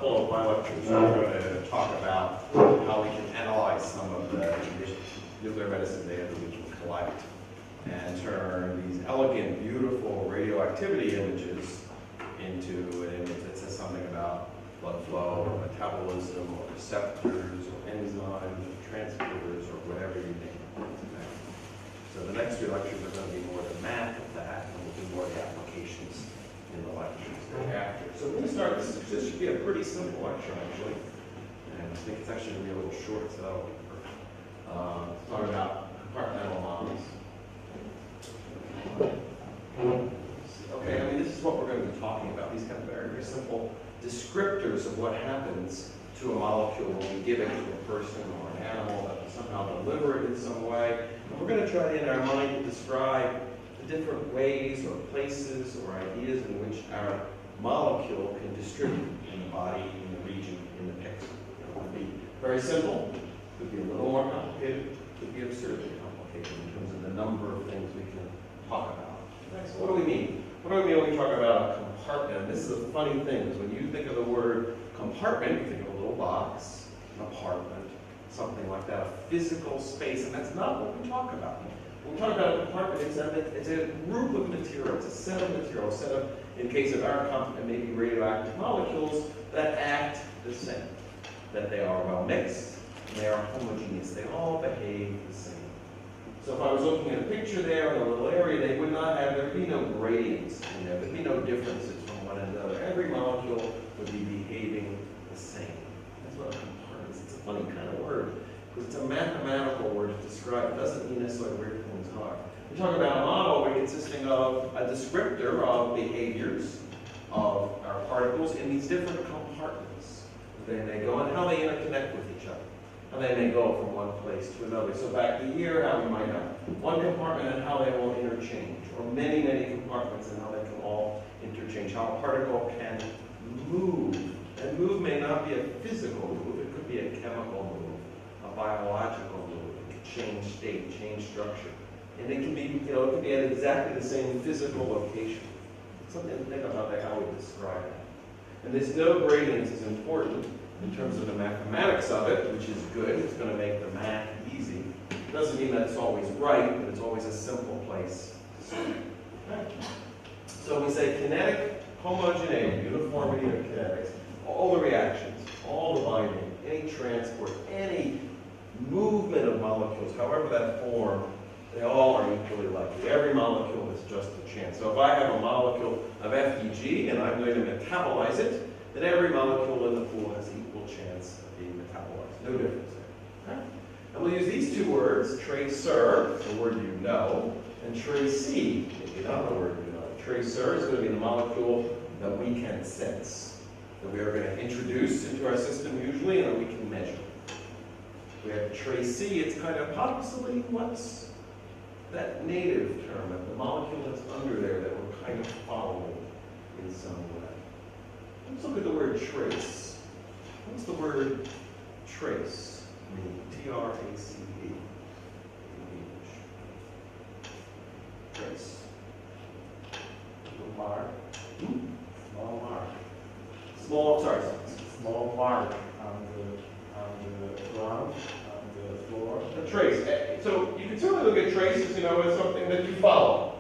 couple of my lectures, I'm going to talk about how we can analyze some of the nuclear medicine data that we can collect and turn these elegant, beautiful radioactivity images into an image that says something about blood flow, or metabolism, or receptors, or enzymes, or transporters, or whatever you name it. So the next few lectures are going to be more the math of that, and we'll do more of the applications in the lectures thereafter. So we're going to start, this should be a pretty simple lecture, actually. And I think it's actually going to be a little short, so that'll be perfect. Talk about compartmental models. Okay, I mean, this is what we're going to be talking about. These kind of very, very simple descriptors of what happens to a molecule when we give it to a person or an animal that will somehow deliver it in some way. And we're going to try in our mind to describe the different ways or places or ideas in which our molecule can distribute in the body, in the region, in the pixel. It could be very simple, it could be a little more complicated, it could be absurdly complicated in terms of the number of things we can talk about. Okay, so what do we mean? What do we mean when we talk about a compartment? This is a funny thing, because when you think of the word compartment, you think of a little box, an apartment, something like that, a physical space, and that's not what we talk about. When we talk about a compartment, it's a group of materials, a set of materials, a set of, in case of our compartment, maybe radioactive molecules that act the same, that they are well mixed, and they are homogeneous, they all behave the same. So if I was looking at a picture there in a little area, they would not have, there would be no gradients in there, there'd be no differences from one another. Every molecule would be behaving the same. That's what a compartment is. It's a funny kind of word, because it's a mathematical word to describe. It doesn't mean necessarily where things are. We're talking about a model where consisting of a descriptor of behaviors of our particles in these different compartments. They may go and how they interconnect with each other. How they may go from one place to another. So back to here, how we might have one compartment and how they will interchange, or many, many compartments and how they can all interchange. How a particle can move. And move may not be a physical move, it could be a chemical move, a biological move. It could change state, change structure. And it can be, it can be at exactly the same physical location. Something to think about that, how we describe that. And this no gradients is important in terms of the mathematics of it, which is good. It's going to make the math easy. It doesn't mean that it's always right, but it's always a simple place to start. Okay. So we say kinetic homogeneity, uniformity of kinetics, all the reactions, all the binding, any transport, any movement of molecules, however that form, they all are equally likely. Every molecule is just a chance. So if I have a molecule of FDG and I'm going to metabolize it, then every molecule in the pool has equal chance of being metabolized. No difference there. Okay? And we'll use these two words, tracer, the word you know, and tracee, if you don't know the word you know. Tracer is going to be the molecule that we can sense, that we are going to introduce into our system usually, and that we can measure. We have tracee, it's kind of possibly what's that native term, the molecule that's under there that we're kind of following in some way. Let's look at the word trace. What's the word trace mean? T-R-A-C-E in English. Trace. Little mark. Small mark. Small, sorry. Small mark on the ground, on the floor. A trace. So you can certainly look at traces, as something that you follow.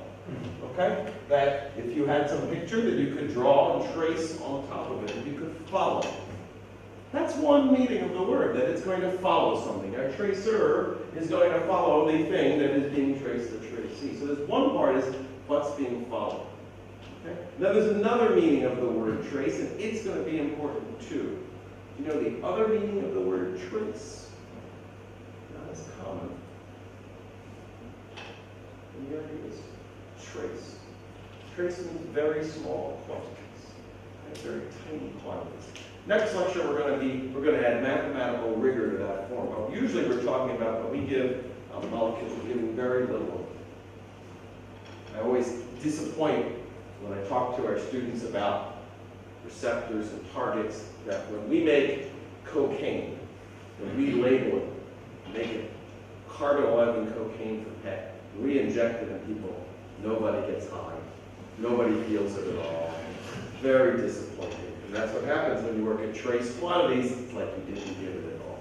Okay? That if you had some picture that you could draw and trace on top of it, that you could follow. That's one meaning of the word, that it's going to follow something. Our tracer is going to follow the thing that is being traced, the tracee. So there's one part is what's being followed. Okay? Now there's another meaning of the word trace, and it's going to be important too. Do you know the other meaning of the word trace? Not as common. Any ideas? Trace. Trace means very small quantities, very tiny quantities. Next lecture we're going to add mathematical rigor to that form. Well, usually we're talking about when we give molecules, we're giving very little. I always disappoint when I talk to our students about receptors and targets that when we make cocaine, when we label it, make it carbon 11 cocaine for PET, we inject it in people. Nobody gets high. Nobody feels it at all. Very disappointing. And that's what happens when you work at trace quantities. It's like you didn't give it at all.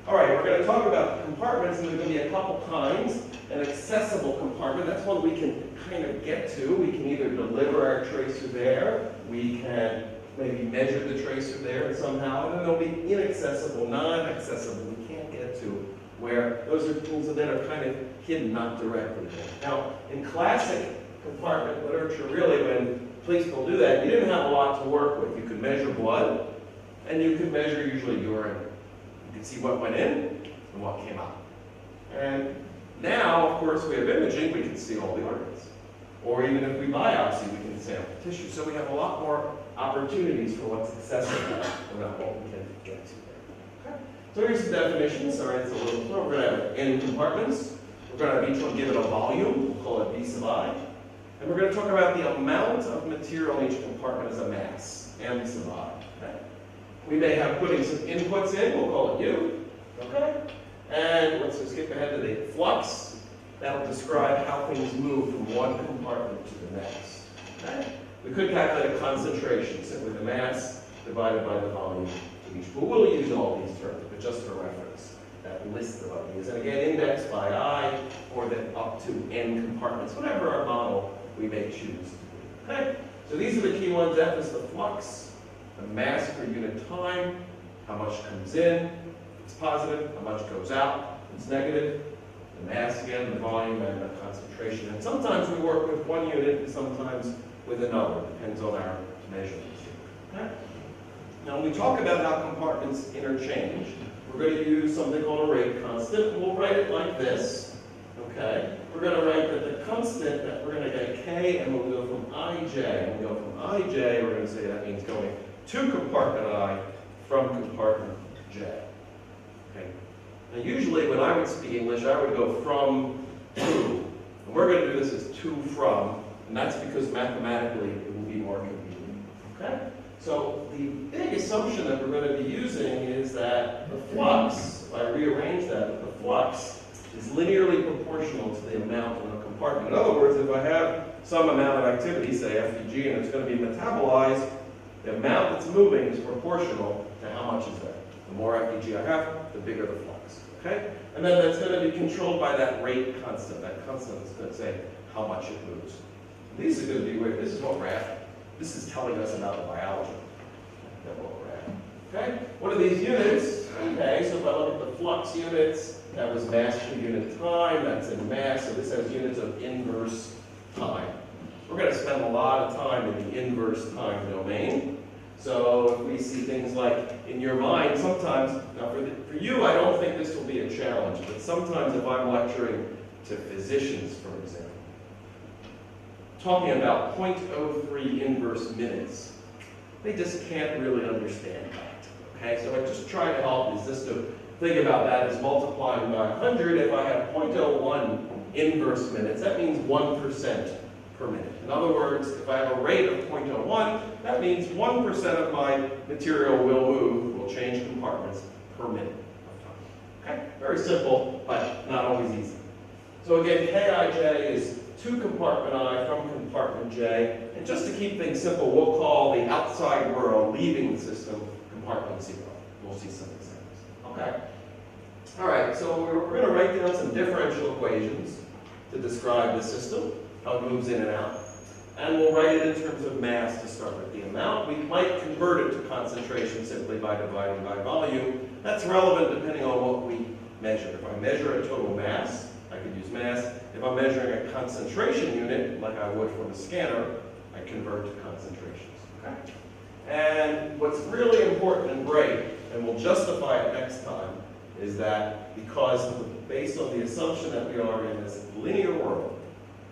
All right, we're going to talk about compartments, and there's going to be a couple kinds. An accessible compartment, that's one we can kind of get to. We can either deliver our tracer there, we can maybe measure the tracer there somehow, and then there'll be inaccessible, non-accessible, we can't get to, where those are tools that are kind of hidden, not directly there. Now, in classic compartment literature, really, when police will do that, you didn't have a lot to work with. You could measure blood, and you could measure usually urine. You could see what went in and what came out. And now, of course, we have imaging, we can see all the organs. Or even if we biopsy, we can sample tissue. So we have a lot more opportunities for what's accessible about what we can get to there. Okay. So here's some definitions. All right, it's a little slow. We're going to have n compartments. We're going to have each one given a volume. We'll call it V sub I. And we're going to talk about the amount of material in each compartment as a mass, m sub I. Okay. We may have putting some inputs in. We'll call it U. Okay. And let's just skip ahead to the flux. That'll describe how things move from one compartment to the next. Okay? We could calculate a concentration, simply the mass divided by the volume of each. But we'll use all these terms, but just for reference, that list of ideas. And again, indexed by I, or then up to n compartments, whatever our model we may choose. Okay? So these are the key ones. F is the flux, the mass per unit time, how much comes in. It's positive, how much goes out. It's negative, the mass again, the volume, and the concentration. And sometimes we work with one unit, and sometimes with another. Depends on our measurements. Okay? Now, when we talk about how compartments interchange, we're going to use something called a rate constant. We'll write it like this. Okay? We're going to write that the constant, that we're going to get K, and we'll go from Ij. When we go from Ij, we're going to say that means going to compartment I from compartment J. Okay. Now usually when I would speak English, I would go from to. And we're going to do this as to from, and that's because mathematically it will be more convenient. Okay? So the big assumption that we're going to be using is that the flux, if I rearrange that, the flux is linearly proportional to the amount in a compartment. In other words, if I have some amount of activity, say FDG, and it's going to be metabolized, the amount that's moving is proportional to how much is there. The more FDG I have, the bigger the flux. Okay? And then that's going to be controlled by that rate constant. That constant is going to say how much it moves. These are going to be weird. This is what we're after. This is telling us about the biology that what we're after. Okay? What are these units? Okay, so if I look at the flux units, that was mass per unit time. That's in mass. So this has units of inverse time. We're going to spend a lot of time in the inverse time domain. So if we see things like in your mind, sometimes, now for you, I don't think this will be a challenge, but sometimes if I'm lecturing to physicians, for example, talking about 0.03 inverse minutes, they just can't really understand that. Okay, so I just try to help is just to think about that as multiplying by 100. If I have 0.01 inverse minutes, that means 1% per minute. In other words, if I have a rate of 0.01, that means 1% of my material will move, will change compartments per minute of time. Okay? Very simple, but not always easy. So again, Kij is to compartment I from compartment J. And just to keep things simple, we'll call the outside world leaving the system compartment 0. We'll see some examples. Okay? All right, so we're going to write down some differential equations to describe the system, how it moves in and out. And we'll write it in terms of mass to start with. The amount, we might convert it to concentration simply by dividing by volume. That's relevant depending on what we measure. If I measure a total mass, I could use mass. If I'm measuring a concentration unit, like I would from a scanner, I convert to concentrations. Okay? And what's really important and great, and we'll justify it next time, is that because based on the assumption that we are in this linear world,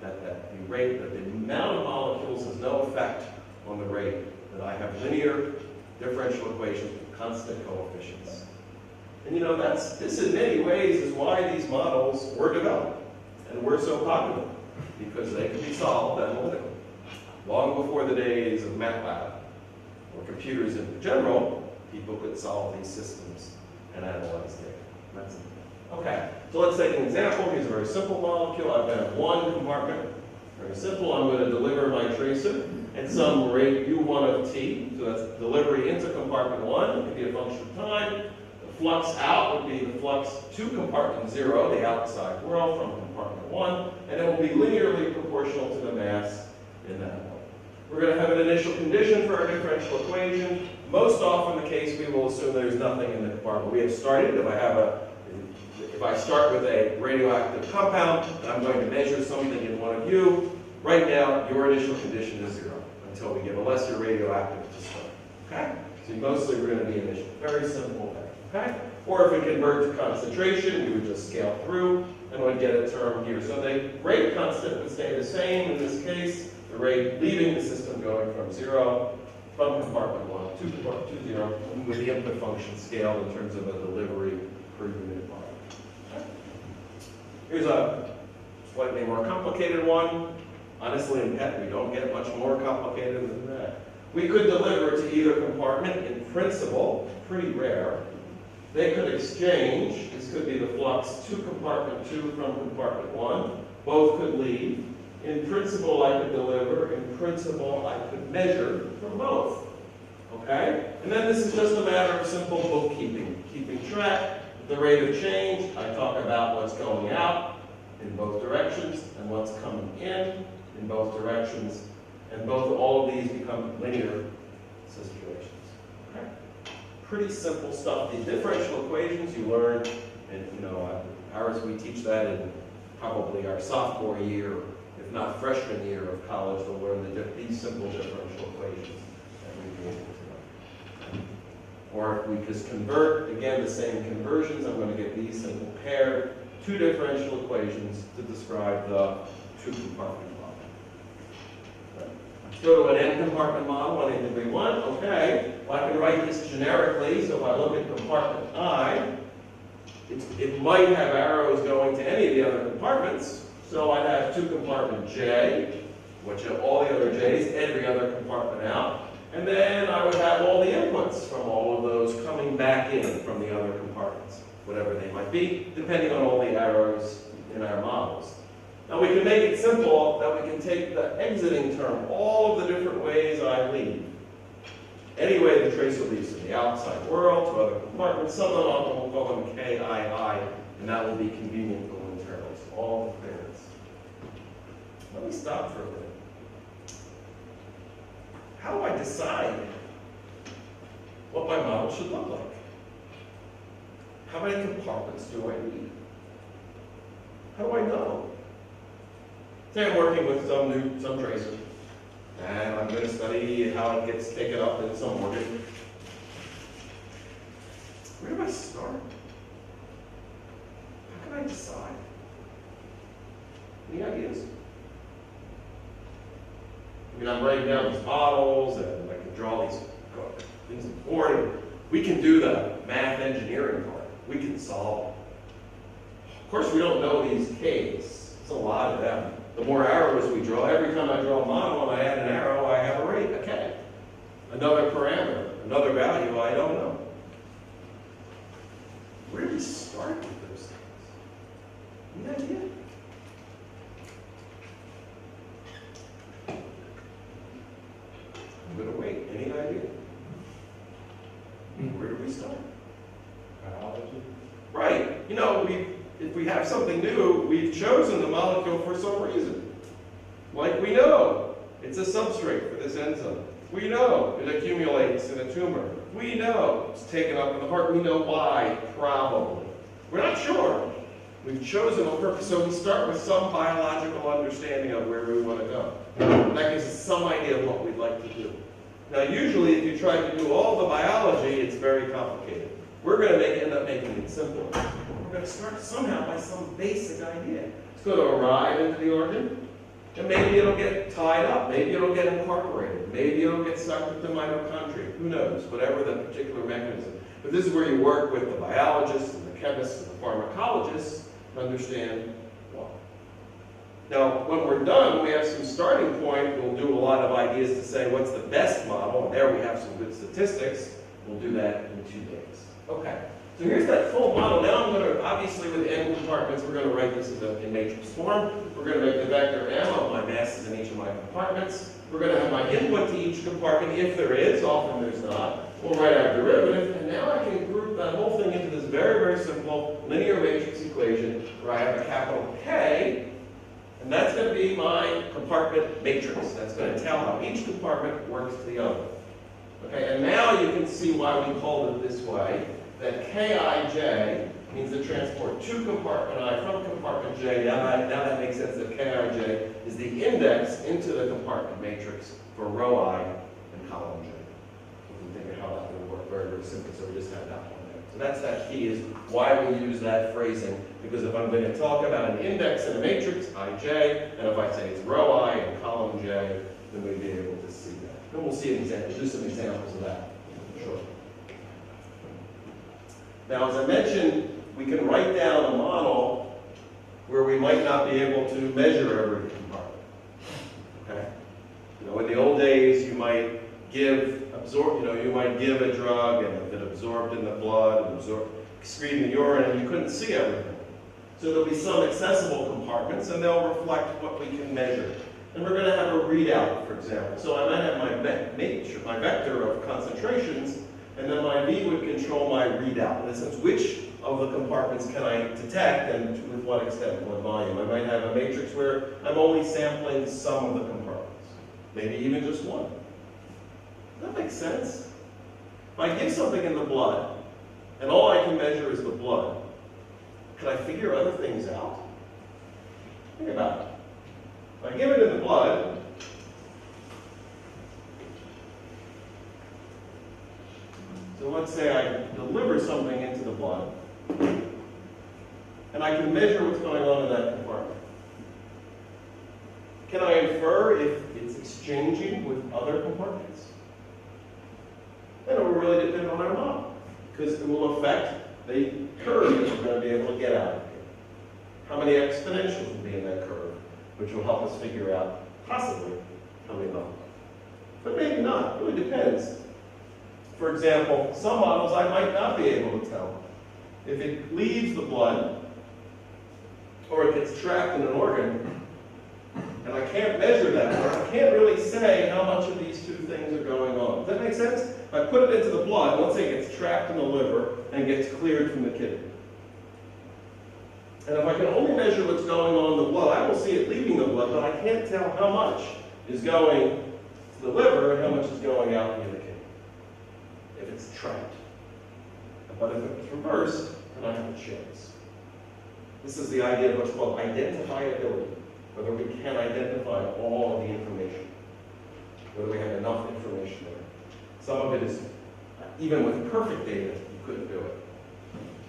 that the rate, that the amount of molecules has no effect on the rate, that I have linear differential equations with constant coefficients. And you know, this in many ways is why these models were developed and were so popular, because they could be solved analytically. Long before the days of MATLAB or computers in general, people could solve these systems and analyze data. That's it. Okay, so let's take an example. Here's a very simple molecule. I've got one compartment. Very simple. I'm going to deliver my tracer. at some rate u1 of t, so that's delivery into compartment 1, it could be a function of time. The flux out would be the flux to compartment 0, the outside world, from compartment 1, and it will be linearly proportional to the mass in that one. We're going to have an initial condition for our differential equation. Most often the case, we will assume there's nothing in the compartment we have started. If I start with a radioactive compound, and I'm going to measure something in one of you, right now, your initial condition is 0 until we get a lesser radioactive to start. Okay? So mostly we're going to be initial. Very simple there. Okay? Or if we convert to concentration, we would just scale through and would get a term here. So the rate constant would stay the same in this case. The rate leaving the system going from 0 from compartment 1 to compartment 0 with the input function scaled in terms of a delivery per unit volume. Okay. Here's a slightly more complicated one. Honestly, in PET, we don't get much more complicated than that. We could deliver to either compartment in principle, pretty rare. They could exchange. This could be the flux to compartment 2 from compartment 1. Both could leave. In principle, I could deliver. In principle, I could measure from both. Okay? And then this is just a matter of simple bookkeeping. Keeping track of the rate of change. I talk about what's going out in both directions and what's coming in both directions. And all of these become linear situations. Okay? Pretty simple stuff. These differential equations you learn, and ours, we teach that in probably our sophomore year, if not freshman year of college. We'll learn these simple differential equations that we'd be able to learn. Or if we just convert, again, the same conversions, I'm going to get these and compare two differential equations to describe the two-compartment model. Let's go to an n-compartment model, 1 in degree 1. Okay, well, I can write this generically, so if I look at compartment I, it might have arrows going to any of the other compartments. So I'd have two-compartment J, which have all the other J's, every other compartment out. And then I would have all the inputs from all of those coming back in from the other compartments, whatever they might be, depending on all the arrows in our models. Now we can make it simple that we can take the exiting term, all of the different ways I leave. Any way the tracer leaves in the outside world to other compartments, some of them we'll call them KII, and that will be convenient for internals, all the clearance. Let me stop for a minute. How do I decide what my model should look like? How many compartments do I need? How do I know? Say I'm working with some tracer, and I'm going to study how it gets taken up in some orbit. Where do I start? How can I decide? Any ideas? I mean, I'm writing down these models, and I can draw these things on the board, and we can do the math engineering part. We can solve. Of course, we don't know these K's. It's a lot of them. The more arrows we draw, every time I draw a model and I add an arrow, I have a rate, a K. Another parameter, another value I don't know. Where do we start with those things? Any idea? I'm going to wait. Any idea? Where do we start? Biology. Right. If we have something new, we've chosen the molecule for some reason. Like we know it's a substrate for this enzyme. We know it accumulates in a tumor. We know it's taken up in the heart. We know why, probably. We're not sure. We've chosen on purpose, so we start with some biological understanding of where we want to go. That gives us some idea of what we'd like to do. Now, usually, if you try to do all the biology, it's very complicated. We're going to end up making it simple. We're going to start somehow by some basic idea. It's going to arrive into the organ, and maybe it'll get tied up. Maybe it'll get incorporated. Maybe it'll get stuck with the mitochondria. Who knows? Whatever the particular mechanism. But this is where you work with the biologists and the chemists and the pharmacologists to understand why. Now, when we're done, we have some starting point. We'll do a lot of ideas to say what's the best model, and there we have some good statistics. We'll do that in 2 days. Okay, so here's that full model. Now I'm going to, obviously with n compartments, we're going to write this in matrix form. We're going to make the vector m of my masses in each of my compartments. We're going to have my input to each compartment, if there is. Often there's not. We'll write our derivative, and now I can group that whole thing into this very, very simple linear matrix equation where I have a capital K, and that's going to be my compartment matrix. That's going to tell how each compartment works to the other. Okay, and now you can see why we called it this way, that Kij means to transport to compartment I from compartment J. Now that makes sense that Kij is the index into the compartment matrix for row I and column J. We can think of how that would work very, very simply, so we just have that one there. So that's that key, is why we use that phrasing, because if I'm going to talk about an index in a matrix, Ij, and if I say it's row I and column J, then we'd be able to see that. And we'll see an example, do some examples of that. Sure. Now, as I mentioned, we can write down a model where we might not be able to measure every compartment. Okay? You know, in the old days, you might give a drug, and if it absorbed in the blood, excreted in the urine, and you couldn't see everything. So there'll be some accessible compartments, and they'll reflect what we can measure. And we're going to have a readout, for example. So I might have my vector of concentrations, and then my V would control my readout. In a sense, which of the compartments can I detect, and with what extent, what volume? I might have a matrix where I'm only sampling some of the compartments, maybe even just one. Does that make sense? If I give something in the blood, and all I can measure is the blood, can I figure other things out? Think about it. If I give it in the blood, so let's say I deliver something into the blood, and I can measure what's going on in that compartment. Can I infer if it's exchanging with other compartments? Then it will really depend on our model, because it will affect the curve that we're going to be able to get out of here. How many exponentials will be in that curve, which will help us figure out, possibly, how many levels. But maybe not. It really depends. For example, some models I might not be able to tell. If it leaves the blood, or it gets trapped in an organ, and I can't measure that, or I can't really say how much of these two things are going on. Does that make sense? If I put it into the blood, let's say it gets trapped in the liver and gets cleared from the kidney. And if I can only measure what's going on in the blood, I will see it leaving the blood, but I can't tell how much is going to the liver and how much is going out via the kidney, if it's trapped. But if it's reversed, then I have a chance. This is the idea of what's called identifiability, whether we can identify all of the information, whether we have enough information there. Some of it is, even with perfect data, you couldn't do it.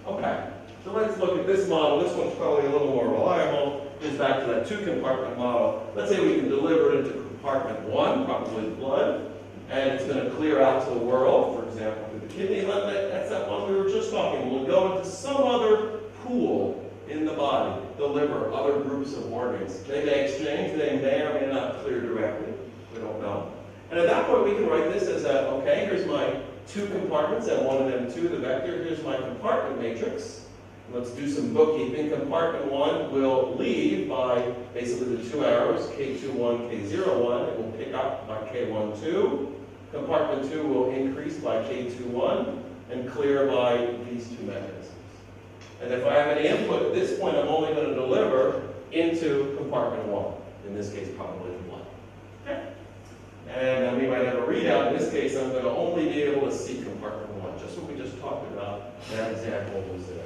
Okay. So let's look at this model. This one's probably a little more reliable. Goes back to that two-compartment model. Let's say we can deliver it into compartment 1, probably blood, and it's going to clear out to the world, for example, through the kidney. That's that one we were just talking. We'll go into some other pool in the body, the liver, other groups of organs. They may exchange. They may or may not clear directly. We don't know. And at that point, we can write this as okay, here's my two compartments, M1 and M2, the vector. Here's my compartment matrix. Let's do some bookkeeping. Compartment 1 will leave by basically the two arrows, K21, K01. It will pick up by K12. Compartment 2 will increase by K21 and clear by these two mechanisms. And if I have any input at this point, I'm only going to deliver into compartment 1. In this case, probably the blood. Okay. And then we might have a readout. In this case, I'm going to only be able to see compartment 1. Just what we just talked about. That example was there.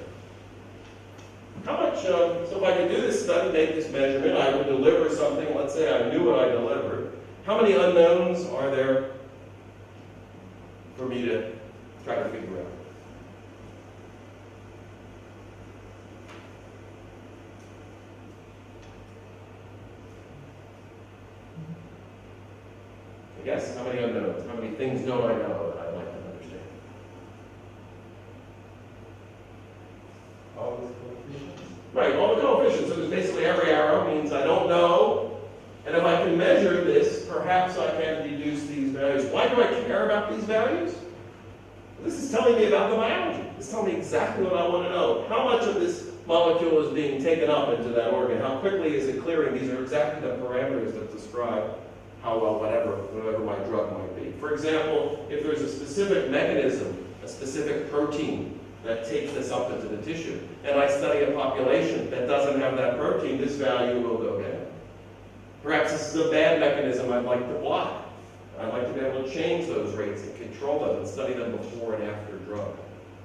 How much, so if I could do this study, make this measurement, I would deliver something, let's say I knew what I delivered. How many unknowns are there for me to try to figure out? I guess, how many unknowns? How many things don't I know that I'd like to understand? All these coefficients. Right, all the coefficients. So there's basically every arrow means I don't know. And if I can measure this, perhaps I can deduce these values. Why do I care about these values? This is telling me about the biology. It's telling me exactly what I want to know. How much of this molecule is being taken up into that organ? How quickly is it clearing? These are exactly the parameters that describe how well whatever my drug might be. For example, if there's a specific mechanism, a specific protein that takes this up into the tissue, and I study a population that doesn't have that protein, this value will go down. Perhaps this is a bad mechanism I'd like to block. I'd like to be able to change those rates and control them and study them before and after drug.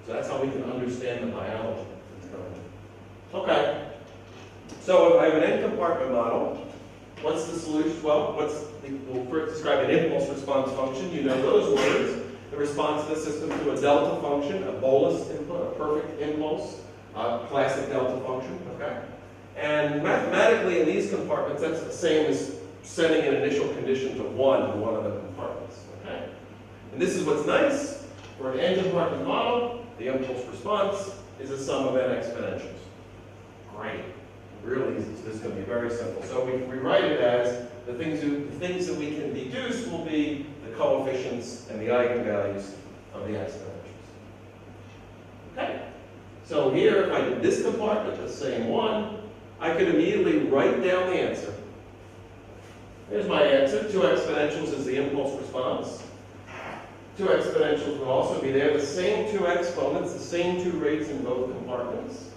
So that's how we can understand the biology that's going on. Okay. So if I have an n-compartment model, what's the solution? Well, we'll first describe an impulse response function. You know those words. The response of the system to a delta function, a bolus input, a perfect impulse, a classic delta function, okay? And mathematically in these compartments, that's the same as setting an initial condition to 1 in one of the compartments, okay? And this is what's nice. For an n-compartment model, the impulse response is a sum of n exponentials. Great. Really easy. So this is going to be very simple. So we rewrite it as the things that we can deduce will be the coefficients and the eigenvalues of the exponentials. Okay. So here, if I did this compartment, the same one, I could immediately write down the answer. Here's my answer. 2 exponentials is the impulse response. 2 exponentials would also be there. The same 2 exponents, the same 2 rates in both compartments.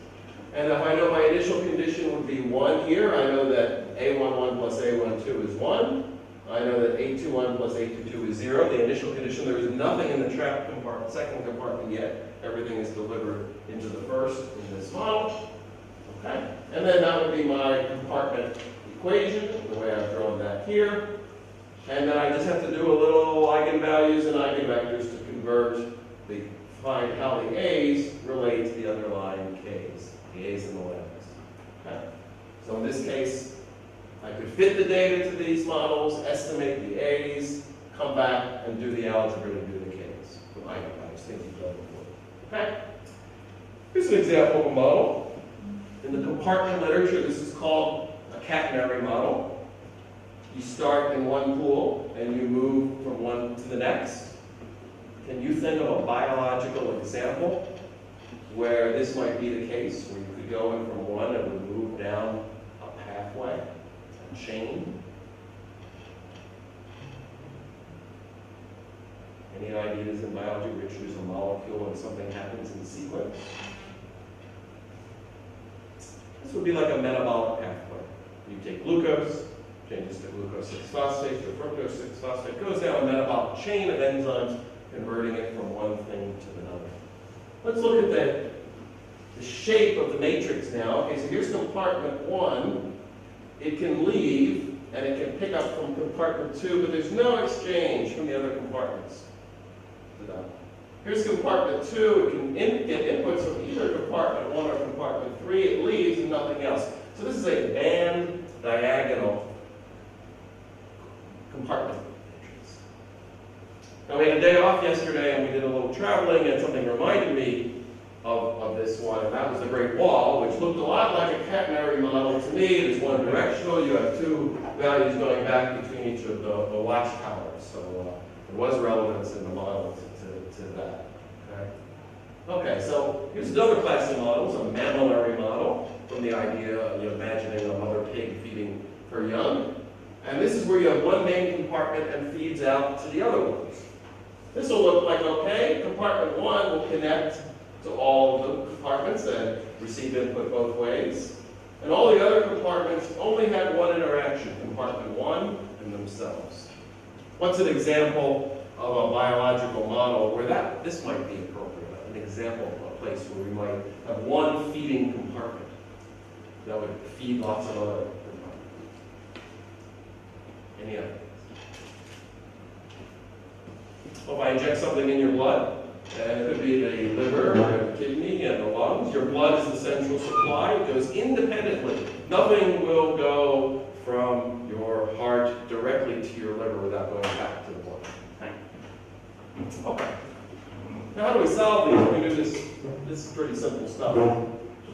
And if I know my initial condition would be 1 here, I know that A11 plus A12 is 1. I know that A21 plus A22 is 0. The initial condition, there is nothing in the trapped compartment, second compartment yet. Everything is delivered into the first in this model. Okay? And then that would be my compartment equation, the way I've drawn that here. And then I just have to do a little eigenvalues and eigenvectors to convert find how the A's relate to the underlying K's. The A's and the lambdas. Okay. So in this case, I could fit the data to these models, estimate the A's, come back and do the algebra to do the K's. With eigenvalues, things you've done before. Okay. Here's an example of a model. In the compartment literature, this is called a catenary model. You start in one pool and you move from one to the next. Can you think of a biological example where this might be the case, where you could go in from one and would move down a pathway, a chain? Any ideas in biology where you introduce a molecule and something happens in sequence? This would be like a metabolic pathway. You take glucose, changes to glucose 6-phosphate to fructose 6-phosphate, goes down a metabolic chain of enzymes, converting it from one thing to another. Let's look at the shape of the matrix now. Okay, so here's compartment 1. It can leave, and it can pick up from compartment 2, but there's no exchange from the other compartments. Here's compartment 2. It can get inputs from either compartment 1 or compartment 3. It leaves and nothing else. So this is a band diagonal compartment. Now we had a day off yesterday and we did a little traveling and something reminded me of this one, and that was the Great Wall, which looked a lot like a catenary model to me. It is one directional. You have 2 values going back between each of the watchtowers. So there was relevance in the model to that. Okay, so here's another class of models, a mammillary model, from the idea of imagining a mother pig feeding her young. And this is where you have one main compartment and feeds out to the other ones. This will look like, okay, compartment 1 will connect to all of the compartments and receive input both ways. And all the other compartments only have one interaction, compartment 1 and themselves. What's an example of a biological model where this might be appropriate? An example of a place where we might have one feeding compartment that would feed lots of other compartments. Any others? Well, if I inject something in your blood, and it could be the liver, or the kidney, and the lungs. Your blood is the central supply. It goes independently. Nothing will go from your heart directly to your liver without going back to the blood. Okay. Now, how do we solve these? We do this. This is pretty simple stuff.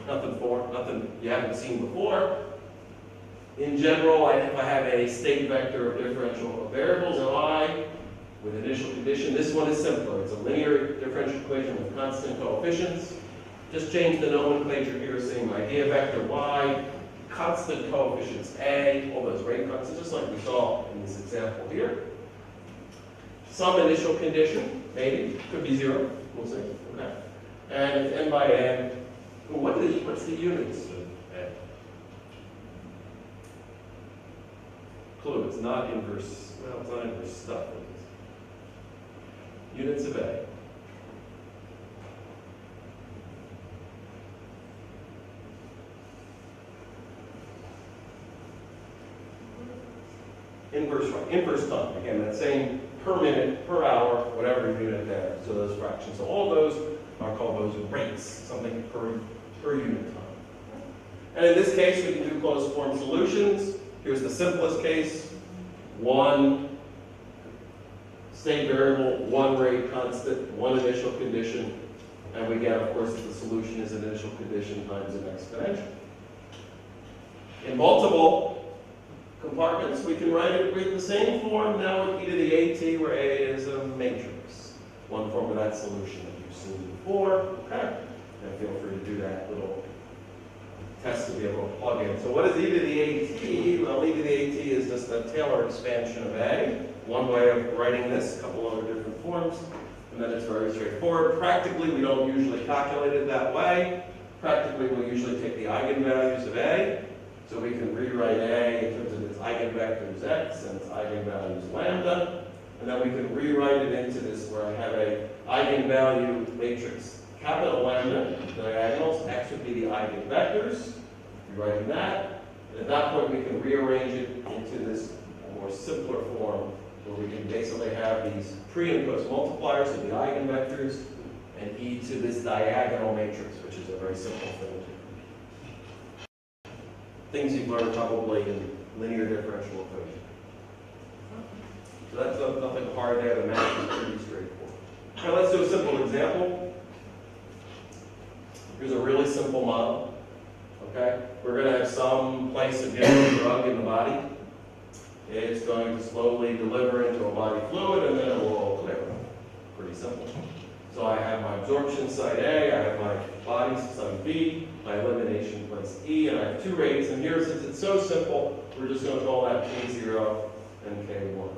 Nothing you haven't seen before. In general, if I have a state vector of differential variables, I with initial condition. This one is simpler. It's a linear differential equation with constant coefficients. Just change the nomenclature here, same idea. Vector y, constant coefficients A, all those rate constants, just like we saw in this example here. Some initial condition, maybe, could be 0, we'll see, okay. And it's n by n. What's the units of n? Clue, it's not inverse, well, it's not inverse stuff. Units of A. Inverse, right, inverse time. Again, that same per minute, per hour, whatever unit there. So those fractions. So all those are called those rates, something per unit time. And in this case, we can do closed form solutions. Here's the simplest case. One state variable, one rate constant, one initial condition. And we get, of course, that the solution is an initial condition times an exponential. In multiple compartments, we can write it with the same form now with e to the AT, where A is a matrix. One form of that solution that you've seen before. Okay. And feel free to do that little test to be able to plug in. So what is e to the AT? Well, e to the AT is just a Taylor expansion of A. One way of writing this, a couple other different forms, and then it's very straightforward. Practically, we don't usually calculate it that way. Practically, we usually take the eigenvalues of A. So we can rewrite A in terms of its eigenvectors x and its eigenvalues lambda. And then we can rewrite it into this where I have a eigenvalue matrix capital lambda, diagonals. X would be the eigenvectors. Rewriting that. And at that point, we can rearrange it into this more simpler form where we can basically have these pre and post multipliers of the eigenvectors and e to this diagonal matrix, which is a very simple thing. Things you've learned probably in linear differential equation. So that's nothing hard there. The math is pretty straightforward. Now let's do a simple example. Here's a really simple model. Okay, we're going to have some place of giving a drug in the body. It's going to slowly deliver into a body fluid, and then it will all clear. Pretty simple. So I have my absorption site A, I have my body site B, my elimination place E, and I have two rates. And here, since it's so simple, we're just going to call that K0 and K1.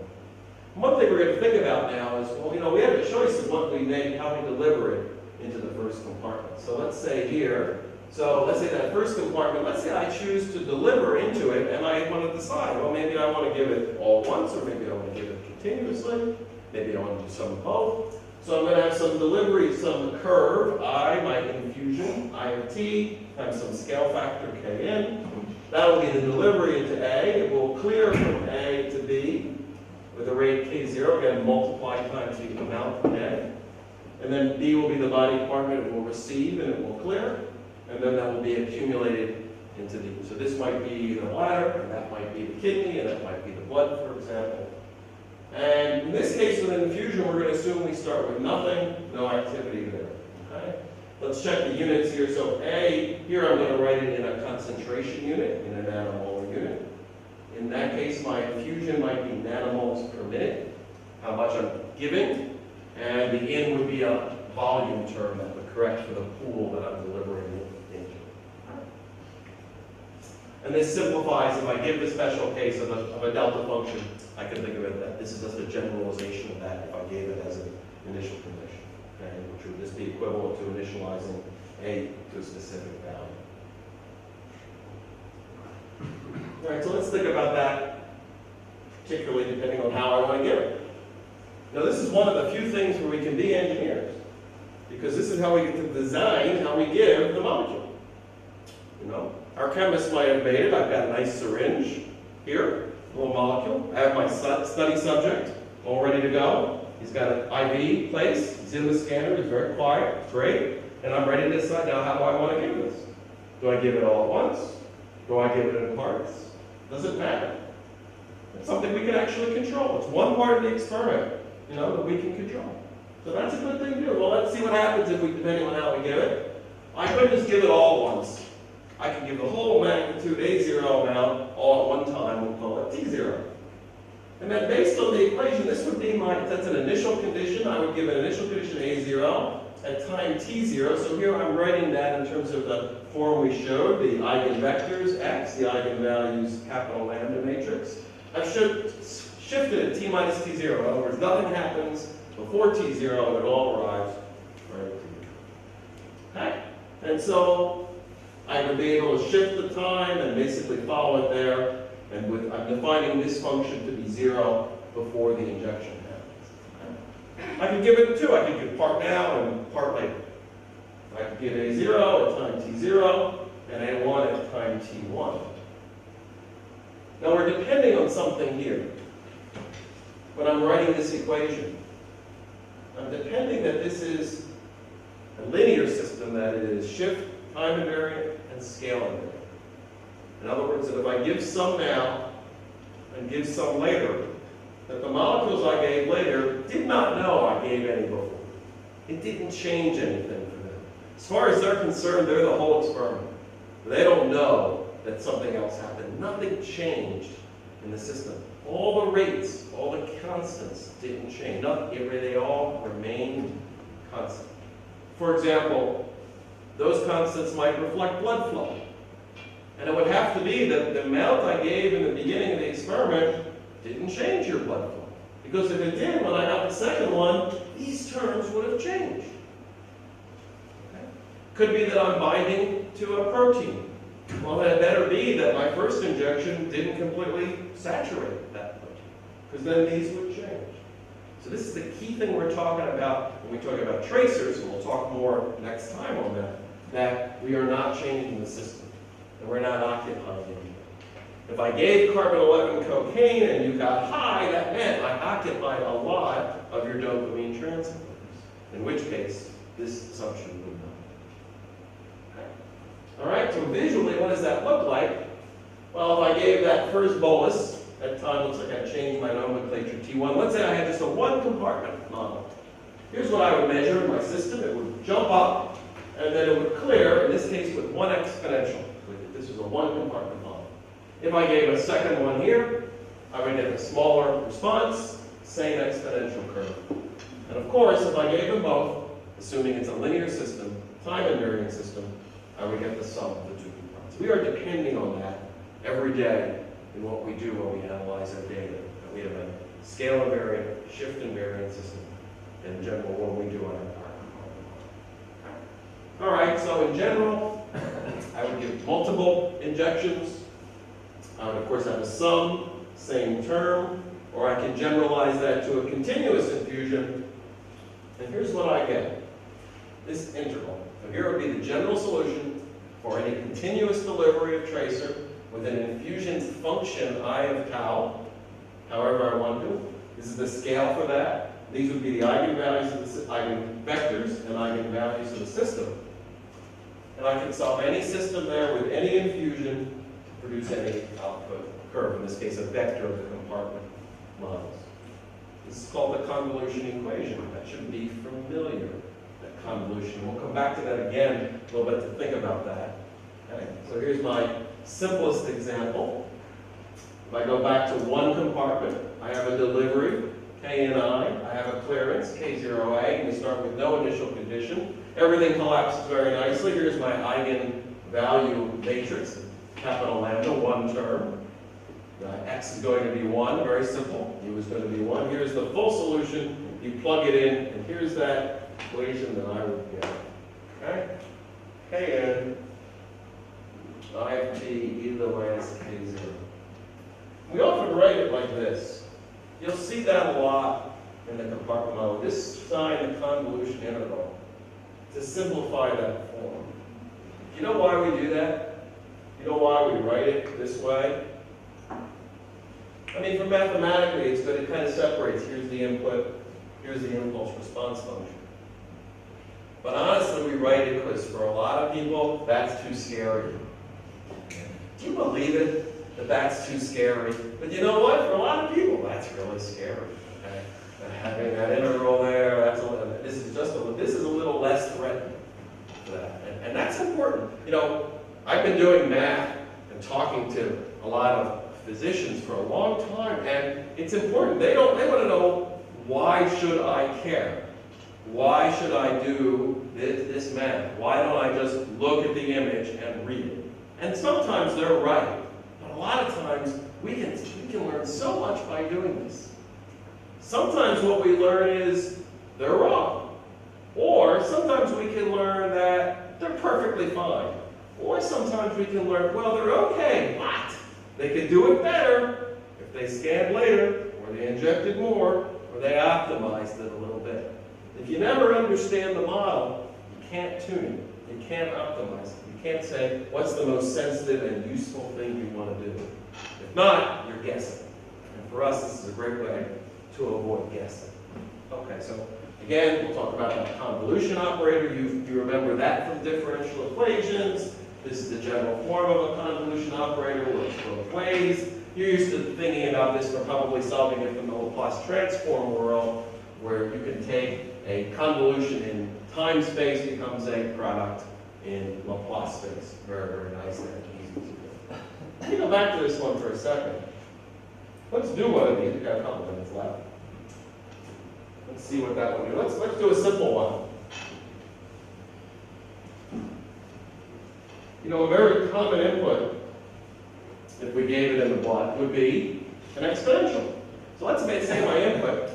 One thing we're going to think about now is, well, we have a choice of what we make, how we deliver it into the first compartment. So let's say here, let's say that first compartment, let's say I choose to deliver into it, and I want to decide, well, maybe I want to give it all at once, or maybe I want to give it continuously, maybe I want to do some of both. So I'm going to have some delivery, some curve, I, my infusion, I of t, times some scale factor kn. That will be the delivery into A. It will clear from A to B with a rate k0, again, multiply times the amount from A. And then B will be the body compartment. It will receive and it will clear. And then that will be accumulated into D. So this might be the bladder, and that might be the kidney, and that might be the blood, for example. And in this case, with an infusion, we're going to assume we start with nothing, no activity there. Okay? Let's check the units here. So A, here I'm going to write it in a concentration unit, in a nanomolar unit. In that case, my infusion might be nanomoles per minute, how much I'm giving. And the in would be a volume term that would correct for the pool that I'm delivering it into. And this simplifies, if I give the special case of a delta function, I can think of it that this is just a generalization of that if I gave it as an initial condition, okay, which would just be equivalent to initializing A to a specific value. All right, so let's think about that, particularly depending on how I want to give it. Now, this is one of the few things where we can be engineers, because this is how we get to design how we give the molecule. Our chemist might have made it. I've got a nice syringe here, a little molecule. I have my study subject all ready to go. He's got an IV place. He's in the scanner. He's very quiet. It's great. And I'm ready to decide now, how do I want to give this? Do I give it all at once? Do I give it in parts? Doesn't matter. It's something we can actually control. It's one part of the experiment, that we can control. So that's a good thing to do. Well, let's see what happens if we, depending on how we give it. I could just give it all at once. I can give the whole magnitude A0 amount all at one time. We'll call it T0. And then based on the equation, this would be that's an initial condition. I would give an initial condition A0 at time t0. So here I'm writing that in terms of the form we showed, the eigenvectors x, the eigenvalues capital lambda matrix. I've shifted it t minus t0. In other words, nothing happens before t0 and it all arrives right at t0. Okay? And so I would be able to shift the time and basically follow it there. And I'm defining this function to be 0 before the injection happens. I can give it 2. I can give part now and part later. I can give A0 at time t0 and A1 at time t1. Now we're depending on something here. When I'm writing this equation, I'm depending that this is a linear system, that it is shift, time invariant, and scale invariant. In other words, that if I give some now and give some later, that the molecules I gave later did not know I gave any before. It didn't change anything for them. As far as they're concerned, they're the whole experiment. They don't know that something else happened. Nothing changed in the system. All the rates, all the constants didn't change. They all remained constant. For example, those constants might reflect blood flow. And it would have to be that the amount I gave in the beginning of the experiment didn't change your blood flow. Because if it did, when I got the second one, these terms would have changed. Okay? Could be that I'm binding to a protein. Well, it better be that my first injection didn't completely saturate that protein. Because then these would change. So this is the key thing we're talking about when we talk about tracers, and we'll talk more next time on that we are not changing the system. And we're not occupying anything. If I gave carbon-11 cocaine and you got high, that meant I occupied a lot of your dopamine transporters. In which case, this assumption would not. Okay. All right, so visually, what does that look like? Well, if I gave that first bolus, at time looks like I changed my nomenclature T1. Let's say I had just a one-compartment model. Here's what I would measure in my system. It would jump up, and then it would clear, in this case, with one exponential. This was a one-compartment model. If I gave a second one here, I would get a smaller response, same exponential curve. And of course, if I gave them both, assuming it's a linear system, time-invariant system, I would get the sum of the two compartments. We are depending on that every day in what we do when we analyze our data. We have a scale-invariant, shift-invariant system in general when we do our compartment model. All right, so in general, I would give multiple injections. I would, of course, have a sum, same term, or I can generalize that to a continuous infusion. And here's what I get. This interval. So here would be the general solution for any continuous delivery of tracer with an infusion function I of tau, however I want to. This is the scale for that. These would be the eigenvalues of the eigenvectors and eigenvalues of the system. And I can solve any system there with any infusion to produce any output curve, in this case a vector of the compartment models. This is called the convolution equation. That should be familiar, that convolution. We'll come back to that again a little bit to think about that. Okay. So here's my simplest example. If I go back to one compartment, I have a delivery, K and I have a clearance, K0A, and we start with no initial condition. Everything collapses very nicely. Here's my eigenvalue matrix, capital lambda, one term. X is going to be 1, very simple. U is going to be 1. Here's the full solution. You plug it in, and here's that equation that I would get. Okay? Kn I of t e to the minus k0. We often write it like this. You'll see that a lot in the compartment model. This sign, the convolution integral, to simplify that form. You know why we do that? You know why we write it this way? I mean, for mathematically, it's good. It kind of separates. Here's the input. Here's the impulse response function. But honestly, we write it because for a lot of people, that's too scary. Do you believe it, that that's too scary? But you know what? For a lot of people, that's really scary. Okay? And having that integral there, this is a little less threatening for that. And that's important. You know, I've been doing math and talking to a lot of physicians for a long time, and it's important. They want to know, why should I care? Why should I do this math? Why don't I just look at the image and read it? And sometimes they're right, but a lot of times we can learn so much by doing this. Sometimes what we learn is they're wrong. Or sometimes we can learn that they're perfectly fine. Or sometimes we can learn, well, they're okay, but they could do it better if they scanned later, or they injected more, or they optimized it a little bit. If you never understand the model, you can't tune it. You can't optimize it. You can't say, what's the most sensitive and useful thing you want to do? If not, you're guessing. And for us, this is a great way to avoid guessing. Okay, so again, we'll talk about a convolution operator. You remember that from differential equations. This is the general form of a convolution operator, works both ways. You're used to thinking about this from probably solving it from the Laplace transform world, where you can take a convolution in time space becomes a product in Laplace space. Very, very nice and easy to do. Let me go back to this one for a second. Let's do one of these. We've got a couple minutes left. Let's see what that one do. Let's do a simple one. You know, a very common input, if we gave it in the blood, would be an exponential. So let's say my input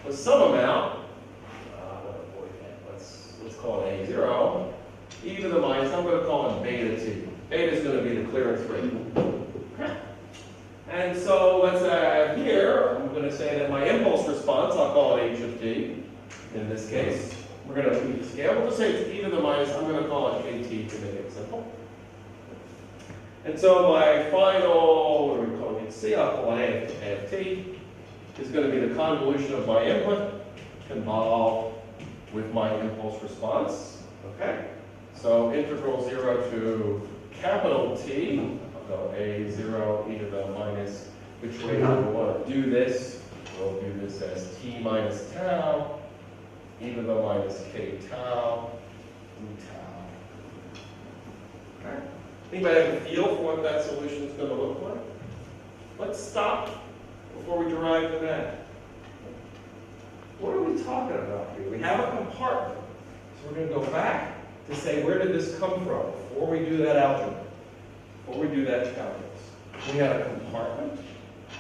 was some amount, let's call it A0, e to the minus, I'm going to call it beta t. Beta is going to be the clearance rate. Okay. And so let's here, I'm going to say that my impulse response, I'll call it h of t in this case. We're going to keep the scale. We'll just say it's e to the minus, I'm going to call it kt to make it simple. And so my final, what are we calling it? C, I'll call it a of t, is going to be the convolution of my input involved with my impulse response. Okay? So integral 0 to capital T, I'll go A0 e to the minus, which way do we want to do this? We'll do this as t minus tau, e to the minus k tau, e tau. Okay? Anybody have a feel for what that solution is going to look like? Let's stop before we derive the math. What are we talking about here? We have a compartment. So we're going to go back to say, where did this come from? Before we do that algebra, before we do that calculus. We have a compartment.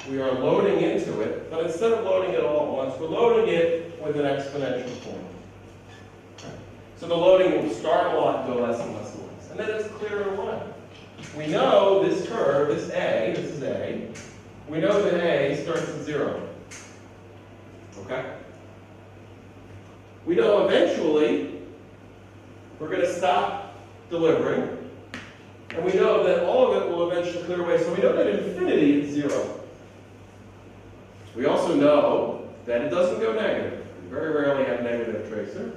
We are loading into it, but instead of loading it all at once, we're loading it with an exponential form. So the loading will start a lot and go less and less and less. And then it's clear to run. We know this curve, this is A. We know that A starts at 0. Okay? We know eventually we're going to stop delivering. And we know that all of it will eventually clear away. So we know that infinity is 0. We also know that it doesn't go negative. We very rarely have negative tracer.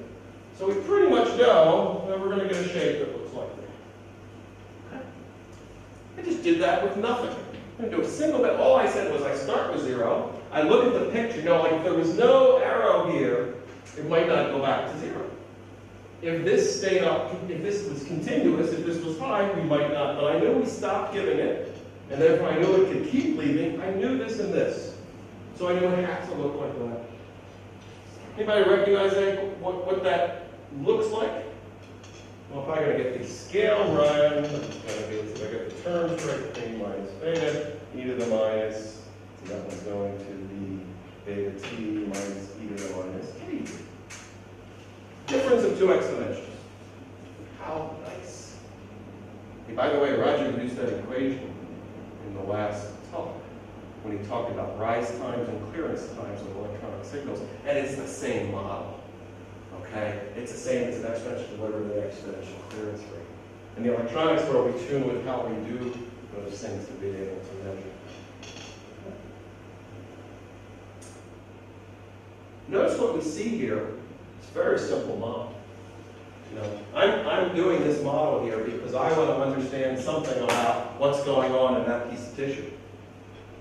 So we pretty much know that we're going to get a shape that looks like that. Okay? I just did that with nothing. I'm going to do a single bit. All I said was I start with 0. I look at the picture. You know, like if there was no arrow here, it might not go back to 0. If this stayed up, if this was continuous, if this was high, we might not. But I knew we stopped giving it. And therefore I knew it could keep leaving. I knew this and this. So I knew it had to look like that. Anybody recognize that, what that looks like? Well, if I'm going to get the scale right, I'm going to do this. If I get the terms right, A minus beta, e to the minus, so that one's going to be beta t minus e to the minus k. Difference of two exponentials. How nice. Hey, by the way, Roger used that equation in the last talk when he talked about rise times and clearance times of electronic signals, and it's the same model. Okay? It's the same as an exponential delivery to the exponential clearance rate. In the electronics world, we tune with how we do those things to be able to measure. Notice what we see here. It's a very simple model. You know, I'm doing this model here because I want to understand something about what's going on in that piece of tissue.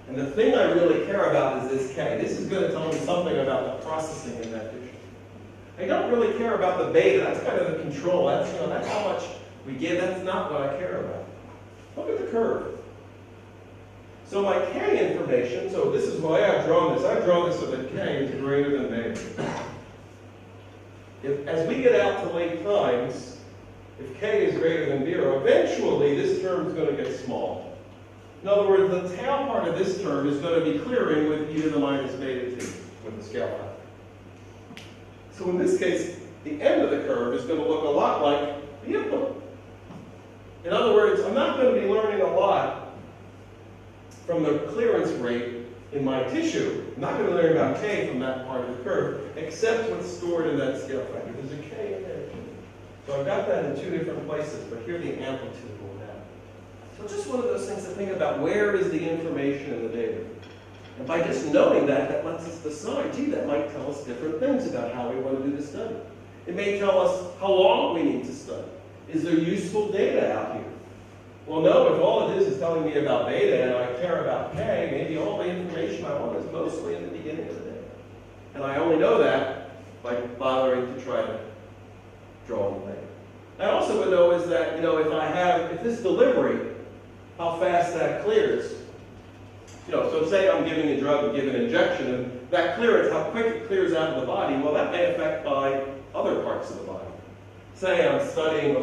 And the thing I really care about is this K. This is going to tell me something about the processing in that tissue. I don't really care about the beta. That's kind of the control. That's, you know, that's how much we give. That's not what I care about. Look at the curve. So my K information, so this is the way I've drawn this. I've drawn this so that K is greater than beta. As we get out to late times, if K is greater than 0, eventually this term is going to get small. In other words, the tail part of this term is going to be clearing with e to the minus beta t, with the scale factor. So in this case, the end of the curve is going to look a lot like the input. In other words, I'm not going to be learning a lot from the clearance rate in my tissue. I'm not going to learn about K from that part of the curve, except what's stored in that scale factor. There's a K in there too. So I've got that in two different places, but here the amplitude will happen. So just one of those things to think about, where is the information in the data? And by just knowing that, that lets us decide, gee, that might tell us different things about how we want to do the study. It may tell us how long we need to study. Is there useful data out here? Well, no, if all it is telling me about beta and I care about K, maybe all the information I want is mostly in the beginning of the data. And I only know that by bothering to try to draw the data. I also would know is that, if this delivery, how fast that clears. So say I'm giving a drug and give an injection, and that clearance, how quick it clears out of the body, well, that may affect by other parts of the body. Say I'm studying the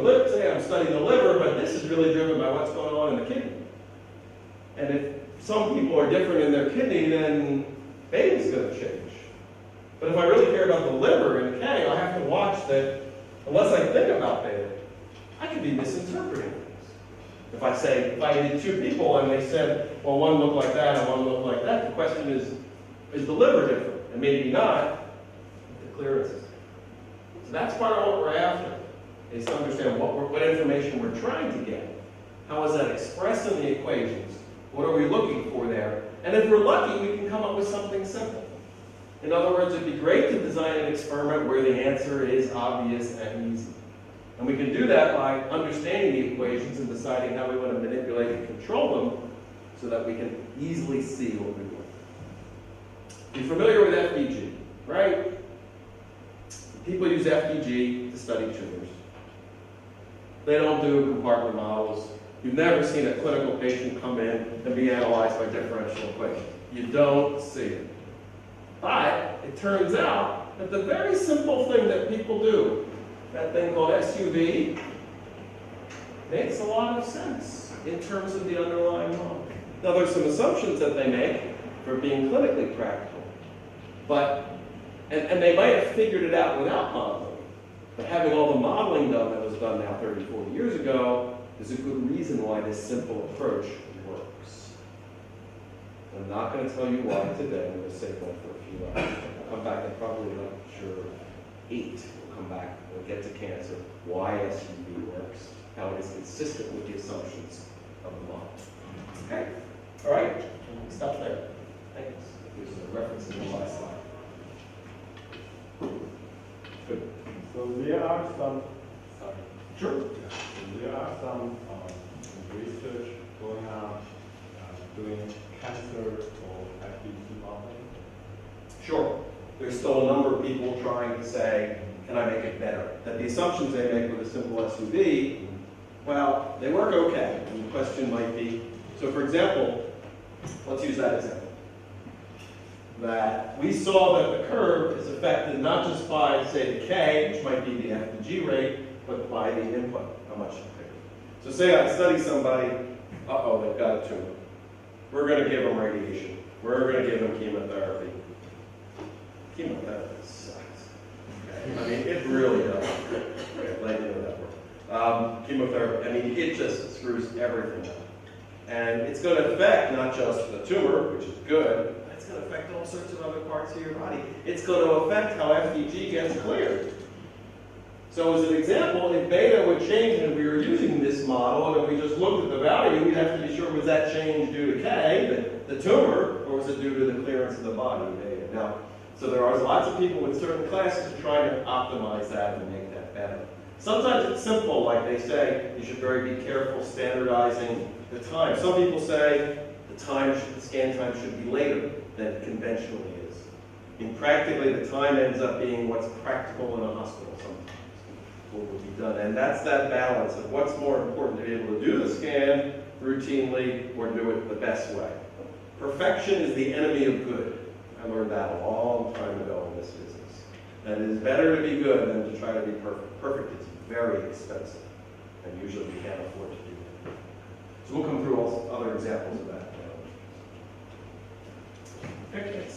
liver, but this is really driven by what's going on in the kidney. And if some people are different in their kidney, then beta is going to change. But if I really care about the liver and K, I have to watch that, unless I think about beta, I could be misinterpreting things. If I did two people and they said, well, one looked like that and one looked like that, the question is the liver different? And maybe not, the clearance is. So that's part of what we're after, is to understand what information we're trying to get. How is that expressed in the equations? What are we looking for there? And if we're lucky, we can come up with something simple. In other words, it'd be great to design an experiment where the answer is obvious and easy. And we can do that by understanding the equations and deciding how we want to manipulate and control them so that we can easily see what we want. You're familiar with FDG, right? People use FDG to study tumors. They don't do compartment models. You've never seen a clinical patient come in and be analyzed by differential equations. You don't see it. But it turns out that the very simple thing that people do, that thing called SUV, makes a lot of sense in terms of the underlying model. Now there's some assumptions that they make for being clinically practical. And they might have figured it out without modeling. But having all the modeling done that was done now 30, 40 years ago is a good reason why this simple approach works. I'm not going to tell you why today. I'm going to save that for a few hours. I'll come back and probably lecture 8. We'll come back. We'll get to cancer, why SUV works, how it is consistent with the assumptions of the model. Okay. All right. Stop there. Thanks. Here's a reference in the last slide. Good. So there are some, Sure. so there are some research going on doing cancer or FDG modeling. Sure. There's still a number of people trying to say, can I make it better? That the assumptions they make with a simple SUV, well, they work okay. And the question might be, so for example, let's use that example. That we saw that the curve is affected not just by, say, the K, which might be the F to G rate, but by the input, how much it takes. So say I study somebody, they've got a tumor. We're going to give them radiation. We're going to give them chemotherapy. Chemotherapy sucks. Okay? I mean, it really does. Okay, let you know that word. Chemotherapy, I mean, it just screws everything up. And it's going to affect not just the tumor, which is good, but it's going to affect all sorts of other parts of your body. It's going to affect how FDG gets cleared. So as an example, if beta would change and we were using this model and we just looked at the value, we'd have to be sure, was that change due to K, the tumor, or was it due to the clearance of the body, beta? Now, so there are lots of people with certain classes who try to optimize that and make that better. Sometimes it's simple, like they say, you should be careful standardizing the time. Some people say the scan time should be later than it conventionally is. And practically, the time ends up being what's practical in a hospital sometimes, what will be done. And that's that balance of what's more important, to be able to do the scan routinely or do it the best way. Perfection is the enemy of good. I learned that a long time ago in this business. That it is better to be good than to try to be perfect. Perfect is very expensive, and usually we can't afford to do that. So we'll come through all other examples of that. Perfect.